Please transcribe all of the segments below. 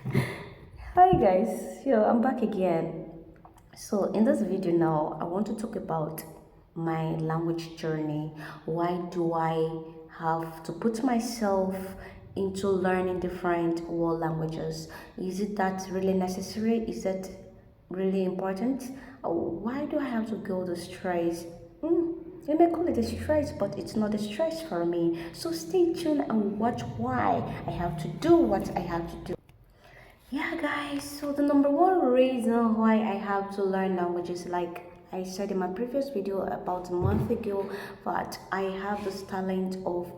Hi guys, I'm back again. So in this video now, I want to talk about my language journey. Why do I have to put myself into learning different world languages? Is it that really necessary? Is that really important? Why do I have to go the stress? You may call it a stress, but it's not a stress for me. So stay tuned and watch why I have to do what I have to do. Yeah, guys, so the number one reason why I have to learn languages, like I said in my previous video about a month ago, that I have this talent of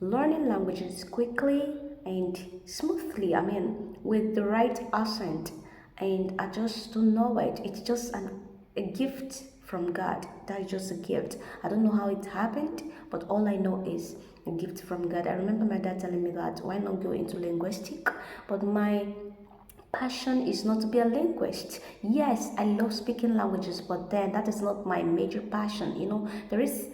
learning languages quickly and smoothly. I mean, with the right accent, and I just don't know it. It's just a gift from God. That is just a gift. I don't know how it happened, but all I know is a gift from God. I remember my dad telling me that why not go into linguistic, but my passion is not to be a linguist. Yes, I love speaking languages, but then that is not my major passion. There is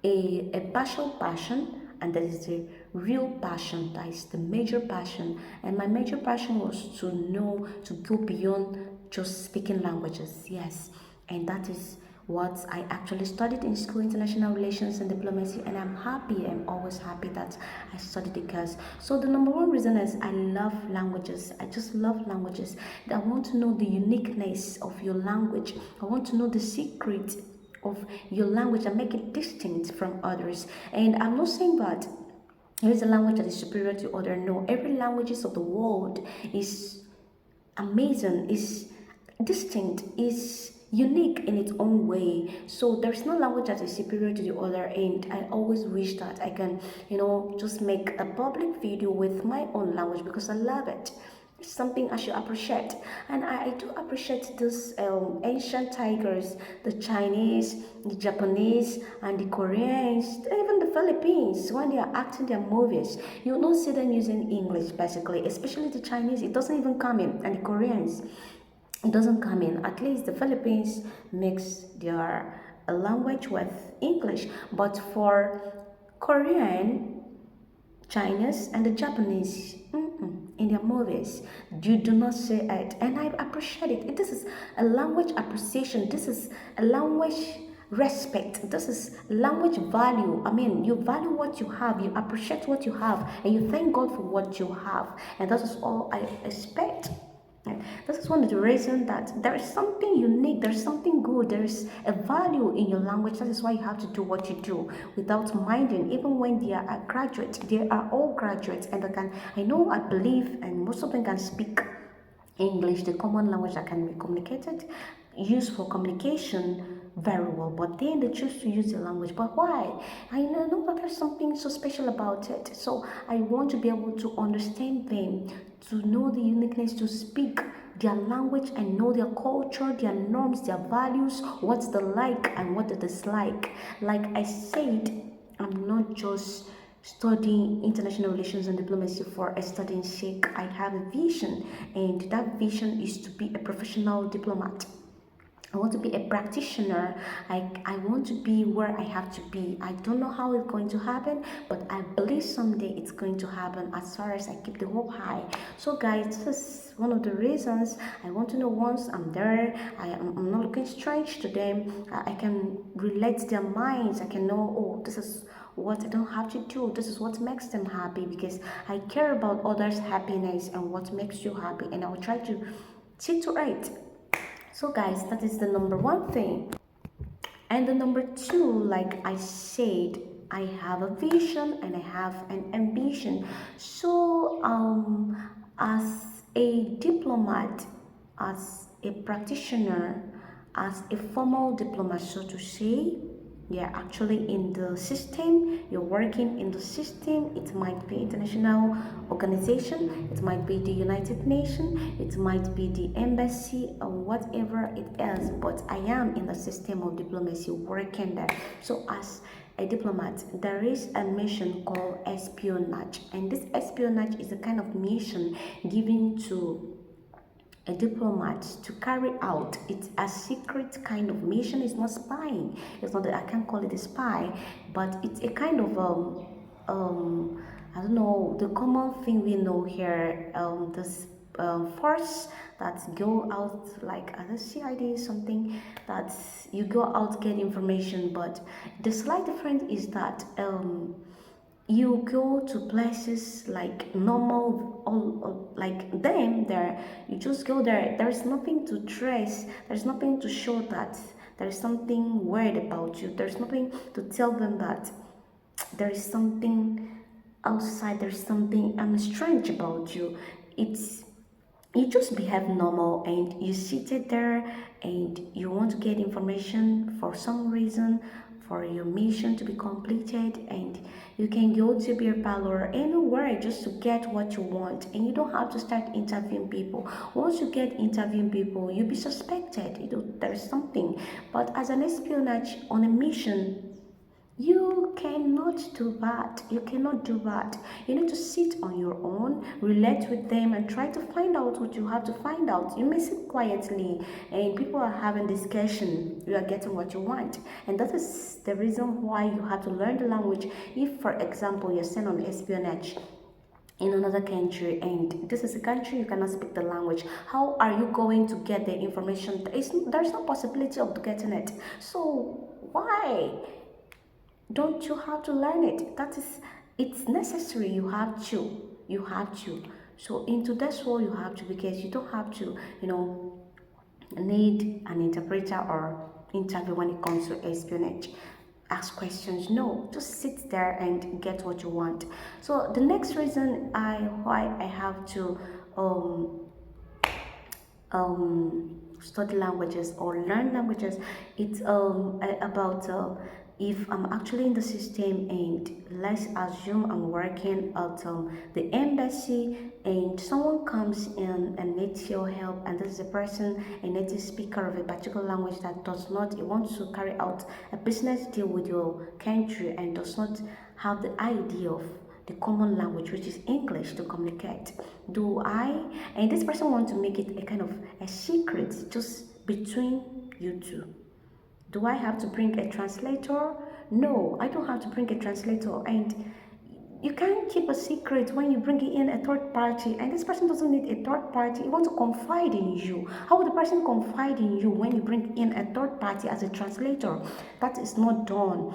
a partial passion and there is a real passion. That is the major passion. And my major passion was to know, to go beyond just speaking languages. Yes. And that is what I actually studied in school, international relations and diplomacy, and I'm happy. I'm always happy that I studied the course. So the number one reason is I love languages. I just love languages. I want to know the uniqueness of your language. I want to know the secret of your language and make it distinct from others. And I'm not saying that there is a language that is superior to other. No, every languages of the world is amazing, is distinct, is unique in its own way. So there's no language that is superior to the other, and I always wish that I can, just make a public video with my own language because I love it. It's something I should appreciate, and I do appreciate these ancient tigers, the Chinese, the Japanese, and the Koreans, even the Philippines. When they are acting their movies, you will not see them using English basically, especially the Chinese. It doesn't even come in, and the Koreans, it doesn't come in. At least the Philippines mix their language with English, but for Korean, Chinese, and the Japanese, in their movies, you do not say it, and I appreciate it. This is a language appreciation. This is a language respect. This is language value. I mean, you value what you have, you appreciate what you have, and you thank God for what you have, and that is all I expect. This is one of the reasons that there is something unique, there's something good, there is a value in your language. That is why you have to do what you do without minding, even when they are graduates. They are all graduates, and I know, I believe, and most of them can speak English, the common language that can be communicated, used for communication very well, but then they choose to use the language. But why? I know that there's something so special about it. So I want to be able to understand them, to know the uniqueness, to speak their language and know their culture, their norms, their values, what's the like and what the dislike. Like I said, I'm not just studying international relations and diplomacy for a studying sake. I have a vision, and that vision is to be a professional diplomat. I want to be a practitioner. I want to be where I have to be. I don't know how it's going to happen, but I believe someday it's going to happen as far as I keep the hope high. So, guys, this is one of the reasons I want to know once I'm there. I'm not looking strange to them. I can relate their minds. I can know, oh, this is what I don't have to do. This is what makes them happy because I care about others' happiness and what makes you happy, and I will try to see to it. So, guys, that is the number one thing. And the number two, like I said, I have a vision and I have an ambition. So, as a diplomat, as a practitioner, as a formal diplomat, so to say, yeah, actually in the system, you're working in the system. It might be international organization, it might be the United Nations, it might be the embassy, or whatever it is, but I am in the system of diplomacy working there. So as a diplomat, there is a mission called espionage, and this espionage is a kind of mission given to a diplomat to carry out. It's a secret kind of mission. It's not spying. It's not that I can't call it a spy, but it's a kind of I don't know, the common thing we know here, this force that go out like as a CID, something that you go out get information. But the slight difference is that you go to places like normal, all like them there, you just go there, there's nothing to trace, there's nothing to show that there is something weird about you, there's nothing to tell them that there is something outside, there's something strange about you. It's you just behave normal and you seated there and you want to get information for some reason for your mission to be completed, and you can go to beer parlor anywhere just to get what you want, and you don't have to start interviewing people. Once you get interviewing people, you'll be suspected, there's something. But as an espionage on a mission, you cannot do that. You cannot do that. You need to sit on your own, relate with them, and try to find out what you have to find out. You may sit quietly, and people are having discussion. You are getting what you want, and that is the reason why you have to learn the language. If, for example, you're sent on espionage in another country and this is a country you cannot speak the language, how are you going to get the information? There's no possibility of getting it. So why don't you have to learn it? That is, it's necessary. You have to. So into this world you have to, because you don't have to need an interpreter or interview when it comes to espionage. Ask questions. No, just sit there and get what you want. So the next reason why I have to study languages or learn languages, it's about if I'm actually in the system and let's assume I'm working at the embassy and someone comes in and needs your help, and this is a person, a native speaker of a particular language that does not want to carry out a business deal with your country and does not have the idea of the common language, which is English, to communicate. Do I, and this person want to make it a kind of a secret just between you two? Do I have to bring a translator? No, I don't have to bring a translator. And you can't keep a secret when you bring in a third party, and this person doesn't need a third party. He wants to confide in you. How would the person confide in you when you bring in a third party as a translator? That is not done.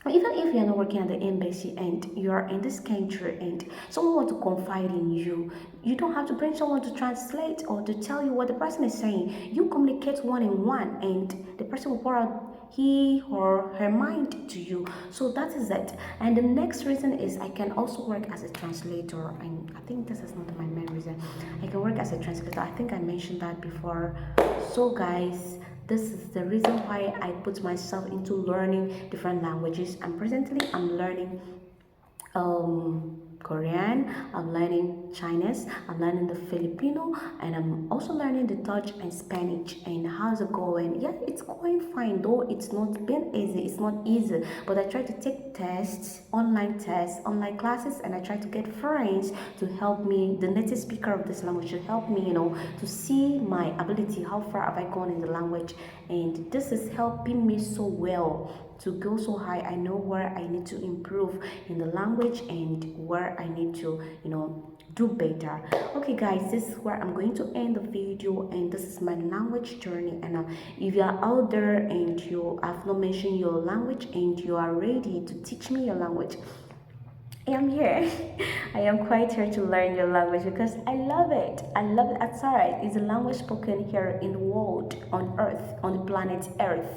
Even if you're not working at the embassy and you're in this country and someone wants to confide in you, you don't have to bring someone to translate or to tell you what the person is saying. You communicate one on one and the person will pour out he or her mind to you. So that is it. And the next reason is I can also work as a translator, and I think this is not my main reason. I can work as a translator. I think I mentioned that before. So guys, this is the reason why I put myself into learning different languages, and presently I'm learning Korean, I'm learning Chinese, I'm learning the Filipino, and I'm also learning the Dutch and Spanish. And how's it going? Yeah, it's going fine, though it's not been easy. It's not easy, but I try to take tests, online classes, and I try to get friends to help me, the native speaker of this language, to help me, to see my ability, how far have I gone in the language, and this is helping me so well to go so high. I know where I need to improve in the language and where I need to do better. Okay guys, this is where I'm going to end the video, and this is my language journey. And if you are out there and you have not mentioned your language and you are ready to teach me your language, I am here. I am quite here to learn your language because I love it. I love it. That's all right. It's a language spoken here in the world, on Earth, on the planet Earth.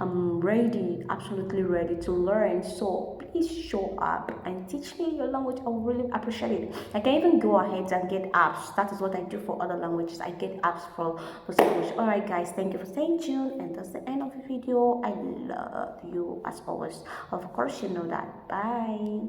I'm ready, absolutely ready to learn. So please show up and teach me your language. I would really appreciate it. I can even go ahead and get apps. That is what I do for other languages. I get apps for language. Alright guys, thank you for staying tuned, and that's the end of the video. I love you as always. Of course you know that. Bye.